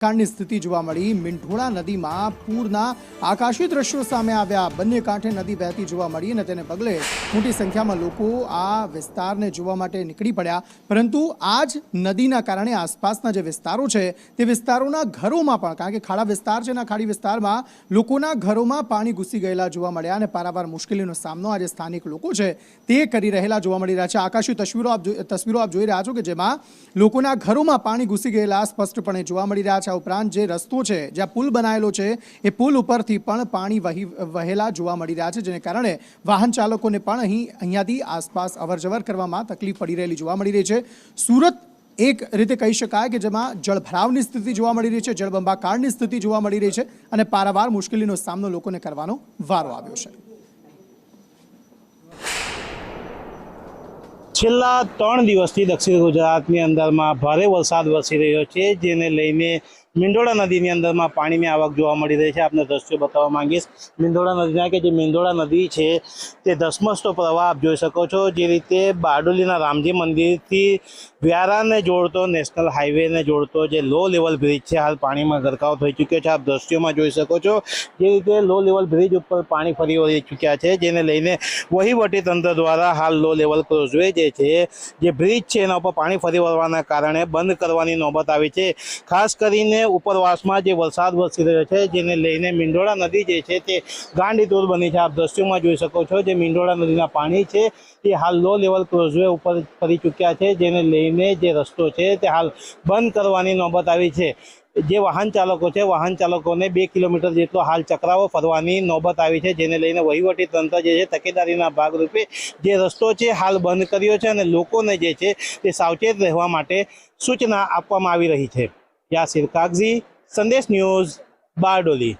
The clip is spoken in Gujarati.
કાળની સ્થિતિ જોવા મળી। મીંઢોળા નદીમાં પૂરના આકાશી દ્રશ્યો સામે આવ્યા। બંને કાંઠે નદી વહેતી જોવા મળી અને તેને પગલે મોટી સંખ્યામાં લોકો આ વિસ્તારને જોવા માટે નીકળી પડ્યા। પરંતુ આ જ નદીના કારણે આસપાસના જે વિસ્તારો છે તે વિસ્તારોના ઘરોમાં પણ, કારણ કે ખાડા વિસ્તાર છે, ખાડી વિસ્તારમાં લોકોના ઘરોમાં પાણી ઘૂસી ગયેલા જોવા મળ્યા અને પારાવાર મુશ્કેલીનો સામનો આજે સ્થાનિક લોકો છે તે કરી રહેલા જોવા મળી રહ્યા છે। આકાશી તસવીરો આપ જોઈ રહ્યા છો કે જેમાં લોકોના ઘરોમાં પાણી ઘૂસી ગયેલા સ્પષ્ટપણે જોવા મળી રહ્યા છે। ઉપરાંત જે રસ્તો છે, જ્યાં પુલ બનાવેલો છે, એ પુલ ઉપરથી પણ પાણી વહેલા જોવા મળી રહ્યા છે, જેને કારણે વાહન ચાલકોને પણ અહીંયાથી આસપાસ અવરજવર કરવામાં તકલીફ પડી રહેલી જોવા મળી રહી છે। સુરત એક રીતે કહી શકાય કે જેમાં જળભરાવની સ્થિતિ જોવા મળી રહી છે, જળબંબાકારની સ્થિતિ જોવા મળી રહી છે અને પારાવાર મુશ્કેલીનો સામનો લોકોને કરવાનો વારો આવ્યો છે। છેલ્લા 3 દિવસથી દક્ષિણ ગુજરાતની અંદરમાં ભારે વરસાદ વરસી રહ્યો છે, જેને લઈને મીંઢોળા નદીની અંદરમાં પાણીની આવક જોવા મળી રહી છે। આપને દ્રશ્યો બતાવવા માંગીશ મીંઢોળા નદીના, કે જે મીંઢોળા નદી છે તે ધસમસતો પ્રવાહ આપ જોઈ શકો છો। જે રીતે બારડોલીના રામજી મંદિરથી વ્યારાને જોડતો નેશનલ હાઈવેને જોડતો જે લો લેવલ બ્રિજ છે, હાલ પાણીમાં ગરકાવ થઈ ચૂક્યો છે। આપ દ્રશ્યોમાં જોઈ શકો છો જે રીતે લો લેવલ બ્રિજ ઉપર પાણી ફરી વળી ચૂક્યા છે, જેને લઈને વહીવટી તંત્ર દ્વારા હાલ લો લેવલ ક્રોઝવે જે બ્રિજ છે એના ઉપર પાણી ફરી વળવાના કારણે બંધ કરવાની નોબત આવી છે। ખાસ કરીને ઉપરવાસમાં જે વરસાદ વરસી રહ્યો છે, જેને લઈને મીંઢોળા નદી જે છે તે ગાંડીતુર બની છે। આપ દ્રશ્યોમાં જોઈ શકો છો જે મીંઢોળા નદીના પાણી છે તે હાલ લો લેવલ ક્રોઝવે ઉપર ફરી ચૂક્યા છે, જેને લઈને જે રસ્તો છે તે હાલ બંધ કરવાની નોબત આવી છે। જે વાહન ચાલકો છે, વાહન ચાલકોને 2 કિલોમીટર જેટલો હાલ ચક્રાવો ફરવાની નોબત આવી છે, જેને લઈને વહીવટી તંત્ર જે છે તકેદારીના ભાગરૂપે જે રસ્તો છે હાલ બંધ કર્યો છે અને લોકોને જે છે તે સાવચેત રહેવા માટે સૂચના આપવામાં આવી રહી છે। યાસિર કાગઝી, સંદેશ ન્યૂઝ, બારડોલી।